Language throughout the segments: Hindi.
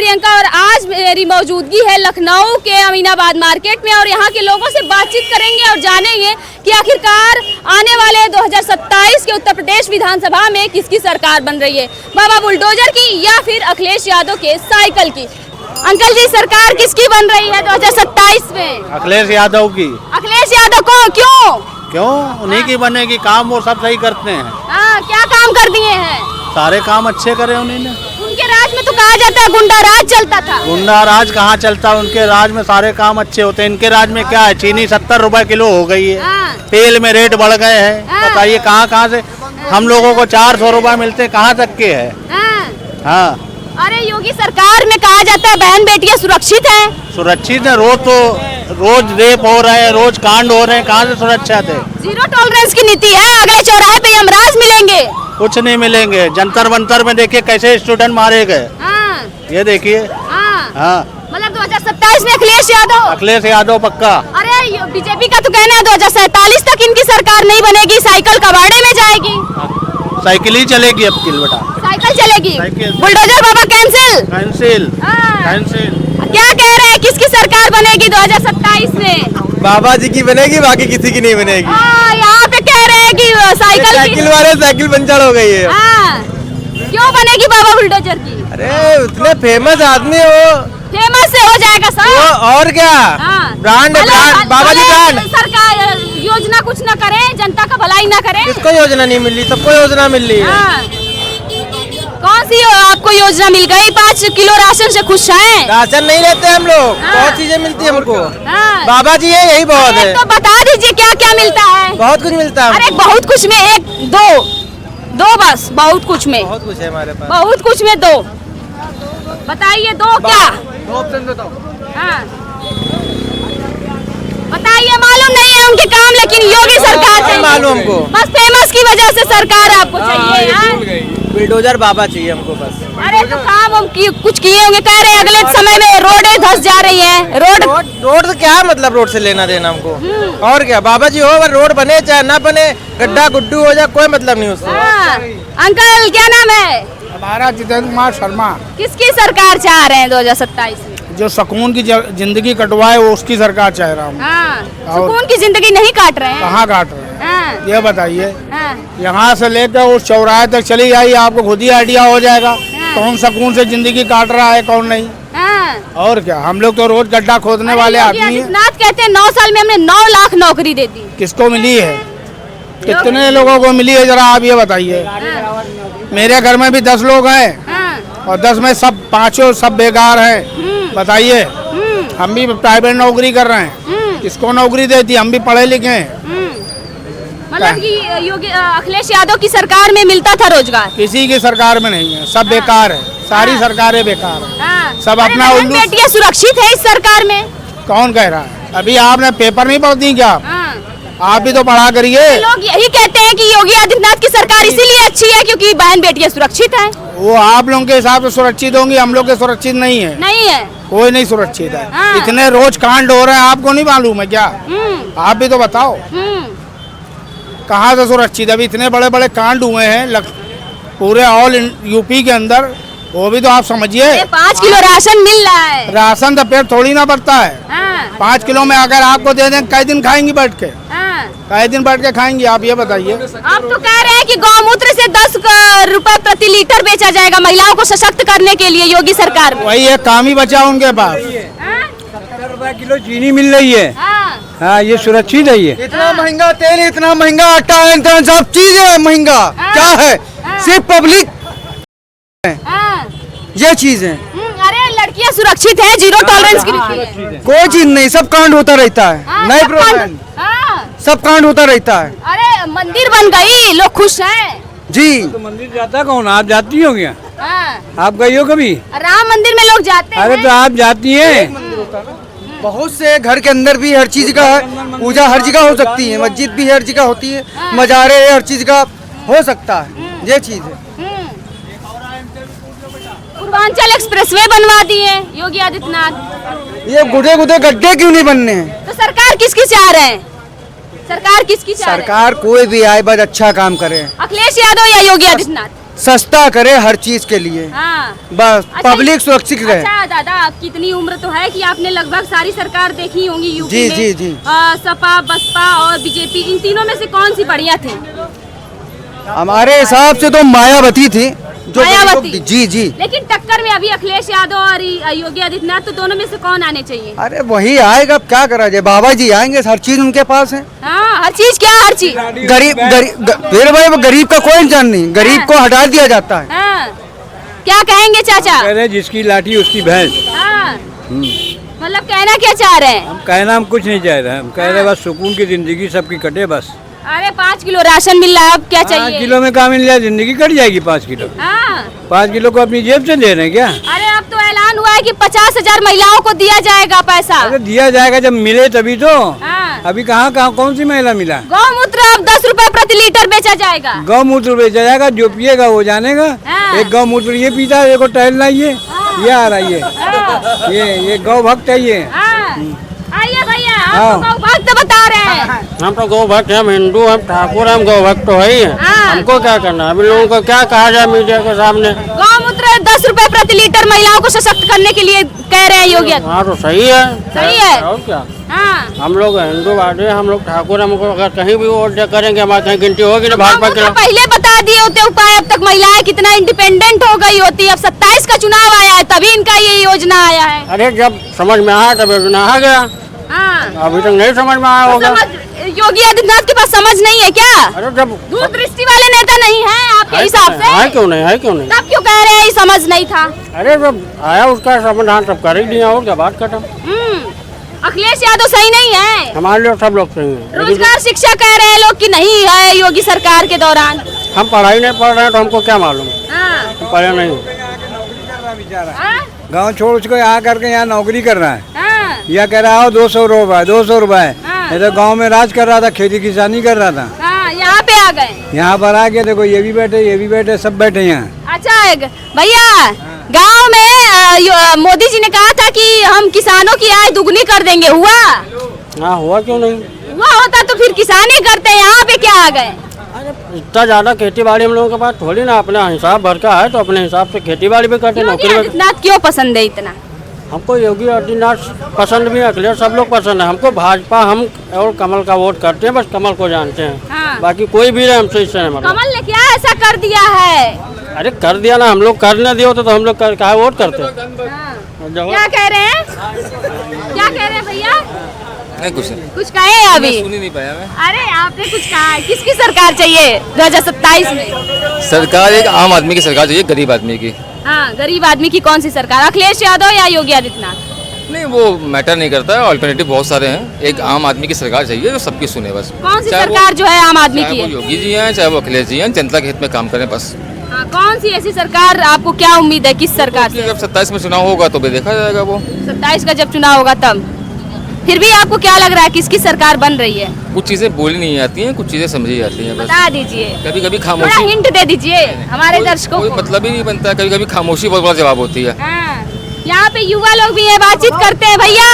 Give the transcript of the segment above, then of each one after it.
प्रियंका और आज मेरी मौजूदगी है लखनऊ के अमीनाबाद मार्केट में और यहाँ के लोगों से बातचीत करेंगे और जानेंगे कि आखिरकार आने वाले 2027 के उत्तर प्रदेश विधानसभा में किसकी सरकार बन रही है, बाबा बुलडोजर की या फिर अखिलेश यादव के साइकिल की। अंकल जी, सरकार किसकी बन रही है 2027 में? अखिलेश यादव की। अखिलेश यादव को क्यों उन्हीं की बनेगी, काम वो सब सही करते हैं। हाँ, क्या काम कर दिए हैं? सारे काम अच्छे करे उन्होंने। उनके राज में तो कहा जाता है गुंडा राज चलता था। गुंडा राज कहाँ चलता है, उनके राज में सारे काम अच्छे होते हैं। इनके राज में क्या है, चीनी 70 रुपए किलो हो गई है। हाँ। तेल में रेट बढ़ गए हैं। बताइए कहाँ से हम लोगों को 400 रुपए मिलते हैं, कहाँ तक के है। हाँ। अरे योगी सरकार में कहा जाता है बहन बेटियां सुरक्षित हैं। सुरक्षित है, रोज रेप हो रहे हैं, रोज कांड हो रहे हैं, कहाँ से सुरक्षित है? जीरो टॉलरेंस की नीति है, अगले चौराहे पे यमराज मिलेंगे। कुछ नहीं मिलेंगे। जंतर मंतर में देखिए कैसे स्टूडेंट मारे गए। हाँ। ये देखिए। हाँ। मतलब 2027 में अखिलेश यादव पक्का। अरे बीजेपी का तो कहना है 2047 तक इनकी सरकार नहीं बनेगी, साइकिल कबाड़े में जाएगी। साइकिल ही चलेगी अब की बेटा, साइकिल चलेगी। बुलडोजर बाबा कैंसिल। क्या कह रहे हैं, किसकी सरकार बनेगी 2027 में? बाबा जी की बनेगी, बाकी किसी की नहीं बनेगी। यहाँ पे कह रहे हैं कि साइकिल वाले साइकिल पंचर हो गई है। क्यों बनेगी बाबा बुलडोजर की? अरे उतने फेमस आदमी है वो। फेमस से हो जाएगा सर। और क्या? ब्रांड बाबा जी ब्रांड। सरकार योजना कुछ न करे, जनता का भलाई न करे। किसको योजना नहीं मिल रही? सबको योजना मिल रही है। कौन सी आपको योजना मिल गई? 5 किलो राशन से खुश हैं? राशन नहीं लेते हम लोग। बहुत चीजें मिलती है हमको। बाबा जी है, यही बहुत है। तो बता दीजिए क्या क्या मिलता है? बहुत कुछ मिलता है। अरे बहुत कुछ में एक दो बस, बहुत कुछ में बहुत कुछ है हमारे पास। बहुत कुछ में दो बताइए, दो क्या? दो ऑप्शन बताओ। हाँ बताइए, मालूम नहीं है उनके काम, लेकिन योगी सरकार चाहिए। मालूम हमको, बस फेमस की वजह से सरकार आपको चाहिए। बुलडोजर बाबा चाहिए हमको बस। अरे तो काम हम कुछ किए होंगे, कह रहे अगले समय में रोडें धंस जा रही हैं। रोड से क्या मतलब, रोड से लेना देना हमको? और क्या, बाबा जी हो, रोड बने चाहे ना बने, गड्ढा गुड्डू हो जाए, कोई मतलब नहीं उससे। अंकल क्या नाम है? हमारा जितेंद्र कुमार शर्मा। किसकी सरकार चाह रहे हैं 2027 में? जो सुकून की जिंदगी कटवाए वो उसकी सरकार चाह रहा हूँ। सुकून की जिंदगी नहीं काट रहे हैं। कहाँ काट रहे हैं? ये बताइए। यहाँ से लेकर उस चौराहे तक चली जाइए, आपको खुद ही आइडिया हो जाएगा कौन सुकून से जिंदगी काट रहा है, कौन नहीं। और क्या, हम लोग तो रोज गड्ढा खोदने वाले आदमी हैं। नाथ कहते हैं 9 साल में हमने 9 लाख नौकरी दे दी। किसको मिली है? कितने लोगों को मिली है, जरा आप ये बताइए। मेरे घर में भी 10 लोग हैं और 10 में सब 5 सब बेकार हैं। बताइए, हम भी प्राइवेट नौकरी कर रहे हैं, किसको नौकरी देती? हम भी पढ़े लिखे हैं। मतलब कि योगी अखिलेश यादव की सरकार में मिलता था रोजगार? किसी की सरकार में नहीं है, सब बेकार है। सारी सरकारें बेकार है। सब अपना उल्लू। बेटियां सुरक्षित है इस सरकार में? कौन कह रहा है? अभी आपने पेपर नहीं पढ़ती क्या? आप भी तो पढ़ा करिए। लोग यही कहते हैं कि योगी आदित्यनाथ की सरकार इसीलिए अच्छी है क्योंकि बहन बेटियां सुरक्षित हैं। वो आप लोगों के हिसाब से सुरक्षित होंगी, हम लोग के सुरक्षित नहीं है। नहीं है, कोई नहीं सुरक्षित है। इतने रोज कांड हो रहे हैं, आपको नहीं मालूम है क्या? आप भी तो बताओ, कहाँ से सुरक्षित? अभी इतने बड़े बड़े कांड हुए हैं पूरे ऑल यूपी के अंदर, वो भी तो आप समझिए। 5 किलो राशन मिल रहा है। राशन तो पेट थोड़ी ना भरता है। 5 किलो में अगर आपको दे दें, कई दिन खाएंगी बैठ के? कई दिन बैठ के खाएंगी? आप ये बताइए। आप तो कह रहे हैं कि गौमूत्र से 10 रुपए प्रति लीटर बेचा जाएगा महिलाओं को सशक्त करने के लिए योगी सरकार में। वही एक काम ही बचा उनके पास। 70 रुपए किलो चीनी मिल रही है। हाँ, ये सुरक्षित है। ये इतना महंगा तेल, इतना महंगा आटा, इतना सब चीजें महंगा क्या है? सिर्फ पब्लिक ये चीज है। अरे लड़कियां सुरक्षित है, जीरो टॉलरेंस की नीति है। कोई चीज नहीं, सब कांड होता रहता है। नए प्रोग्राम सब कांड होता रहता है। अरे मंदिर बन गई, लोग खुश हैं जी। तो मंदिर जाता कौन? आप जाती हो क्या? आप गई हो कभी? राम मंदिर में लोग जाते हैं। अरे तो आप जाती हैं? बहुत से घर के अंदर भी हर चीज का पूजा हर जगह हो सकती है, मस्जिद भी हर जगह होती है, मजारे हर चीज का हो सकता है। ये चीज है। पूर्वांचल एक्सप्रेसवे बनवा दिए योगी आदित्यनाथ। ये गुदे गुदे गड्ढे क्यों नहीं बनने हैं? तो सरकार किसकी चाह रहे हैं? सरकार किसकी चाह रहे हैं? सरकार कोई भी आए बस अच्छा काम करे। अखिलेश यादव या योगी आदित्यनाथ? सस्ता करे हर चीज के लिए, हाँ। बस अच्छा, पब्लिक सुरक्षित रहे। अच्छा दादा, आपकी इतनी उम्र तो है कि आपने लगभग सारी सरकार देखी होंगी यूपी जी, में। जी, जी। सपा, बसपा और बीजेपी, इन तीनों में से कौन सी बढ़िया थी? हमारे हिसाब से तो मायावती थी जो मायावती। जी जी। लेकिन टक्कर में अभी अखिलेश यादव और योगी आदित्यनाथ, तो दोनों में से कौन आने चाहिए? अरे वही आएगा, अब क्या करा जाए, बाबा जी आएंगे, हर चीज उनके पास है। हाँ, हर चीज, क्या हर चीज? फिर भाई गरीब का कोई इंतजाम नहीं, गरीब को हटा दिया जाता है। हाँ। क्या कहेंगे चाचा? कह रहे जिसकी लाठी उसकी भैंस। हाँ। मतलब कहना क्या चाह रहे हैं? हम कहना हम कुछ नहीं चाह रहे हैं, हम कह रहे बस सुकून की जिंदगी सबकी कटे बस। अरे 5 किलो राशन मिल रहा है, अब क्या 5 चाहिए? किलो में काम मिल जाए, जिंदगी कट जाएगी 5 किलो। हाँ। 5 किलो को अपनी जेब से दे रहे हैं क्या? अरे अब तो ऐलान हुआ है कि 50,000 महिलाओं को दिया जाएगा पैसा। अरे दिया जाएगा जब मिले तभी तो। हाँ। अभी कहाँ कौन सी महिला मिला? गौमूत्र अब 10 रुपए प्रति लीटर बेचा जाएगा। गौमूत्र बेचा जाएगा, जो पिएगा वो जानेगा। हाँ। एक गौमूत्र ये पीता है, एक को टहलना ये आ रहा है, ये गौ भक्त है ये। हाँ। आइए भैया, हाँ। आप तो भक्त बता रहे हैं। हम तो गौ भक्त, हम हिंदू, हम ठाकुर, हम गौ भक्त तो है ही है। हाँ। हमको क्या करना है? अभी लोगों को क्या कहा जाए मीडिया के सामने? गौमूत्र 10 रुपए प्रति लीटर महिलाओं को सशक्त करने के लिए कह रहे हैं योगी। हाँ तो सही है। सही है। और क्या, हाँ। हम लोग हिंदू वाले, हम लोग ठाकुर, हमको अगर कहीं भी वोट करेंगे हमारे कहीं गिनती होगी ना भाजपा के। पहले बता दिए होते उपाय, अब तक महिलाएं कितना इंडिपेंडेंट हो गई होती। अब 27 का चुनाव आया है, तभी इनका ये योजना आया है। अरे जब समझ में आया तब योजना आ गया, हाँ। अभी तक नहीं समझ में आया होगा। योगी आदित्यनाथ के पास समझ नहीं है क्या? अरे जब दूरदृष्टि वाले नेता नहीं है आपके हिसाब से? है क्यों नहीं, है क्यों नहीं? तब क्यों कह रहे हैं समझ नहीं था? अरे जब आया उसका समाधान तब कर ही दिया, और क्या बात खत्म। अखिलेश यादव सही नहीं है। हमारे लिए सब लोग सही हैं। रोजगार शिक्षा कह रहे हैं लोग कि नहीं है योगी सरकार के दौरान। हम पढ़ाई नहीं पढ़ रहे हैं तो हमको क्या मालूम, हाँ। हम पढ़े नहीं। हाँ? गाँव छोड़ उसको यहाँ करके यहाँ नौकरी कर रहा है, हाँ। यह कह रहा है 200 रुपए 200 रुपए। हाँ। ये तो गाँव में राज कर रहा था, खेती किसानी कर रहा था। हाँ, यहाँ पे आ गए। यहाँ पर आके देखो ये भी बैठे सब बैठे यहाँ। अच्छा भैया, गांव में मोदी जी ने कहा था कि हम किसानों की आय दुगनी कर देंगे, हुआ? हाँ, हुआ क्यों नहीं? हुआ होता तो फिर किसानी करते, यहाँ पे क्या आ गए? इतना ज्यादा खेती बाड़ी हम लोगों के पास थोड़ी ना, अपना हिसाब भर का है तो अपने हिसाब से खेती बाड़ी भी करते, योगी नौकरी भी। आदित्यनाथ क्यों पसंद है इतना? हमको योगी आदित्यनाथ पसंद भी, अखिलेश सब लोग पसंद है। हमको भाजपा, हम और कमल का वोट करते हैं, बस कमल को जानते हैं। हाँ। बाकी कोई भी रहे हमसे इससे नहीं मतलब। कमल ने क्या ऐसा कर दिया है? अरे कर दिया ना, हम लोग करने दिए तो हम लोग कहा वोट करते। हाँ। क्या कह रहे हैं? क्या कह रहे हैं भैया? नहीं कुछ नहीं, कुछ कहे अभी? सुन ही नहीं पाया मैं। अरे आपने कुछ कहा है, किसकी सरकार चाहिए 2027 में? सरकार एक आम आदमी की सरकार चाहिए, गरीब आदमी की। हाँ, गरीब आदमी की कौन सी सरकार? अखिलेश यादव या योगी आदित्यनाथ? नहीं वो मैटर नहीं करता है, ऑल्टरनेटिव बहुत सारे हैं। एक आम आदमी की सरकार चाहिए जो सबकी सुने बस। कौन सी चाहे वो- सरकार जो है आम आदमी चाहे की वो है? योगी जी हैं, चाहे वो अखिलेश जी हैं, जनता के हित में काम करें बस। हाँ, कौन सी ऐसी सरकार, आपको क्या उम्मीद है किस सरकार से? जब 27 में चुनाव होगा तो भी देखा जाएगा वो। 27 का जब चुनाव होगा तब। फिर भी आपको क्या लग रहा है किसकी सरकार बन रही है? कुछ चीजें बोली नहीं आती हैं, कुछ चीजें समझी जाती हैं बस। बता दीजिए, कभी कभी थोड़ा खामोशी, हिंट दे दीजिए हमारे दर्शकों कोई को। मतलब ही नहीं बनता, कभी कभी खामोशी बहुत बड़ा जवाब होती है। हाँ, यहाँ पे युवा लोग भी है, बातचीत करते हैं भैया।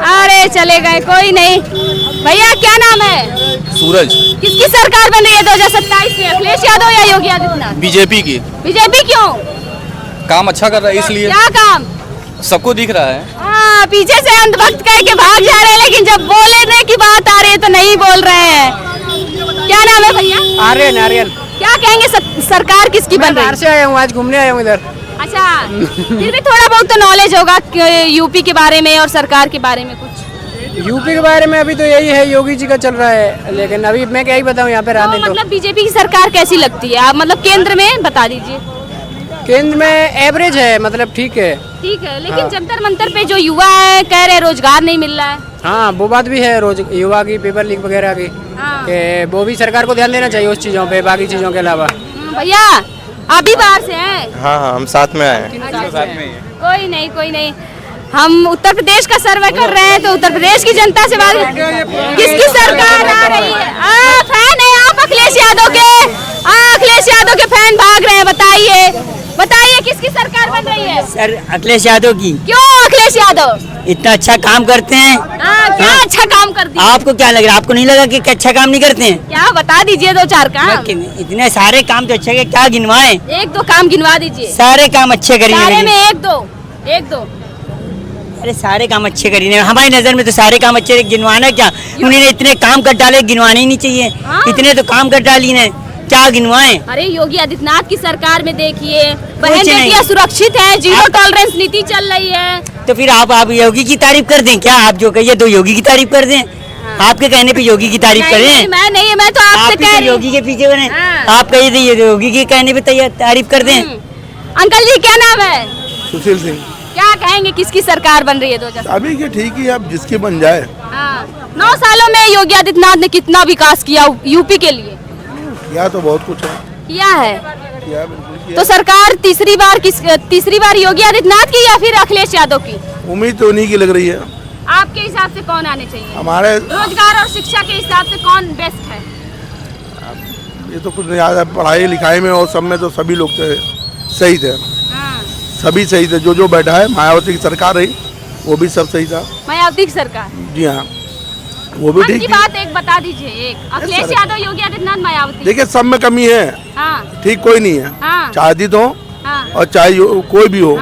अरे चले गए, कोई नहीं। भैया क्या नाम है? सूरज। किसकी सरकार बन रही है 2027 में, अखिलेश यादव या योगी आदित्यनाथ? बीजेपी की। बीजेपी क्यों? काम अच्छा कर रहा है इसलिए, क्या काम? सबको दिख रहा है। हाँ, पीछे से अंधभक्त कह के भाग जा रहे हैं, लेकिन जब बोलने की बात आ रही है तो नहीं बोल रहे हैं। क्या नाम है भैया? आर्यन आर्यन क्या कहेंगे सरकार किसकी बन रही है? से आया हूँ, आज घूमने आया हूँ इधर। अच्छा, फिर भी थोड़ा बहुत तो नॉलेज होगा यूपी के बारे में और सरकार के बारे में कुछ। यूपी के बारे में अभी तो यही है, योगी जी का चल रहा है, लेकिन अभी मैं क्या ही बताऊँ यहाँ पे तो रहने तो। मतलब बीजेपी की सरकार कैसी लगती है? आप मतलब केंद्र में बता दीजिए। केंद्र में एवरेज है, मतलब ठीक है। ठीक है, लेकिन जंतर मंतर पे जो युवा है कह रहे रोजगार नहीं मिल रहा है। हाँ वो बात भी है, रोज युवा की पेपर लीक वगैरह की, हाँ। कि वो भी सरकार को ध्यान देना चाहिए उस चीज़ों पे, बाकी चीज़ों के अलावा। भैया आप भी बाहर से हैं? हाँ हाँ हम साथ में आए हैं। कोई नहीं, कोई नहीं। हम उत्तर प्रदेश का सर्वे कर रहे हैं तो उत्तर प्रदेश की जनता से बात, किसकी सरकार आ रही है? फैन है आप अखिलेश यादव के? अखिलेश यादव के फैन भाग रहे हैं, बताइए बताइए किसकी सरकार बन रही है? सर अखिलेश यादव की। क्यों अखिलेश यादव? इतना अच्छा काम करते हैं। क्या अच्छा काम कर दिया? आपको क्या लग रहा है? आपको नहीं लगा कि अच्छा काम नहीं करते हैं? क्या बता दीजिए 2-4 काम। इतने सारे काम तो अच्छे, क्या गिनवाएं? 1-2 काम गिनवा दीजिए। सारे काम अच्छे करिए। सारे में 1-2 अरे सारे काम अच्छे करिए, हमारी नजर में तो सारे काम अच्छे, गिनवाना क्या? उन्होंने इतने काम कर डाले, गिनवाने ही नहीं चाहिए। इतने तो काम कर डाली ने, क्या गिनवाएं? अरे योगी आदित्यनाथ की सरकार में देखिए, बहन कुछ नहीं। बेटियां सुरक्षित हैं, जीरो टॉलरेंस नीति चल रही है। तो फिर आप योगी की तारीफ कर दें क्या? आप जो कहिए तो योगी की तारीफ कर दें। आपके कहने पे योगी की तारीफ करें? मैं तो आपसे कह रही हूँ। योगी के पीछे बने, आप कहिए तो योगी के कहने पे तारीफ कर दें। अंकल जी क्या नाम है? सुशील सिंह। क्या कहेंगे, किसकी सरकार बन रही है 2000? अभी के ठीक ही, अब जिसकी बन जाए। 9 सालों में योगी आदित्यनाथ ने कितना विकास किया यूपी के लिए? किया तो बहुत कुछ है। किया है। किया, बिल्कुल किया। तो सरकार तीसरी बार योगी आदित्यनाथ की या फिर अखिलेश यादव की? उम्मीद तो उन्हीं की लग रही है। आपके हिसाब से कौन आने चाहिए? हमारे रोजगार और शिक्षा के हिसाब से कौन बेस्ट है? ये तो कुछ नहीं याद है, पढ़ाई लिखाई में और सब में तो सभी लोग थे, सही थे। सभी सही थे, जो बैठा है। मायावती की सरकार रही, वो भी सब सही था। मायावती की सरकार? जी हाँ, वो भी मन ठीक की है। बात एक बता दीजिए, एक अखिलेश यादव, योगी आदित्यनाथ, मायावती। देखिए सब में कमी है, ठीक कोई नहीं है। चाहे आदित्य हो और चाहे कोई भी हो,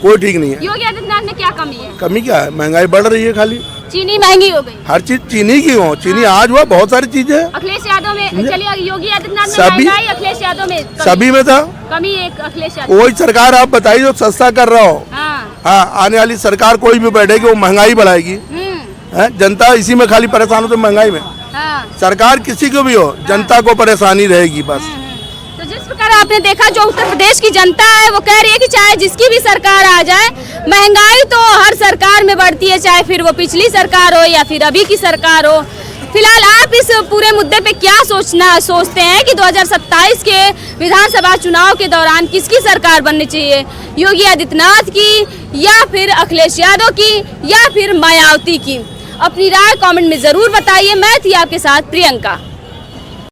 कोई ठीक नहीं है। योगी आदित्यनाथ में क्या कमी है? कमी क्या है? महंगाई बढ़ रही है, खाली चीनी महंगी हो गई। हर चीज चीनी की हो, चीनी आज हुआ, बहुत सारी चीजें। अखिलेश यादव में चलिए, योगी आदित्यनाथ में सभी- महंगाई, अखिलेश यादव में कमी। सभी में था कमी एक अखिलेश यादव। कोई सरकार आप बताइए जो सस्ता कर रहा हो। हाँ, आने वाली सरकार कोई भी बैठेगी वो महंगाई बढ़ाएगी। जनता इसी में खाली परेशान हो, तो महंगाई में। सरकार किसी को भी हो, जनता को परेशानी रहेगी बस। तो जिस प्रकार आपने देखा, जो उत्तर प्रदेश की जनता है वो कह रही है कि चाहे जिसकी भी सरकार आ जाए, महंगाई तो हर सरकार में बढ़ती है, चाहे फिर वो पिछली सरकार हो या फिर अभी की सरकार हो। फिलहाल आप इस पूरे मुद्दे पे क्या सोचते हैं कि 2027 के विधानसभा चुनाव के दौरान किसकी सरकार बननी चाहिए? योगी आदित्यनाथ की या फिर अखिलेश यादव की या फिर मायावती की? अपनी राय कमेंट में जरूर बताइए। मैं थी आपके साथ प्रियंका।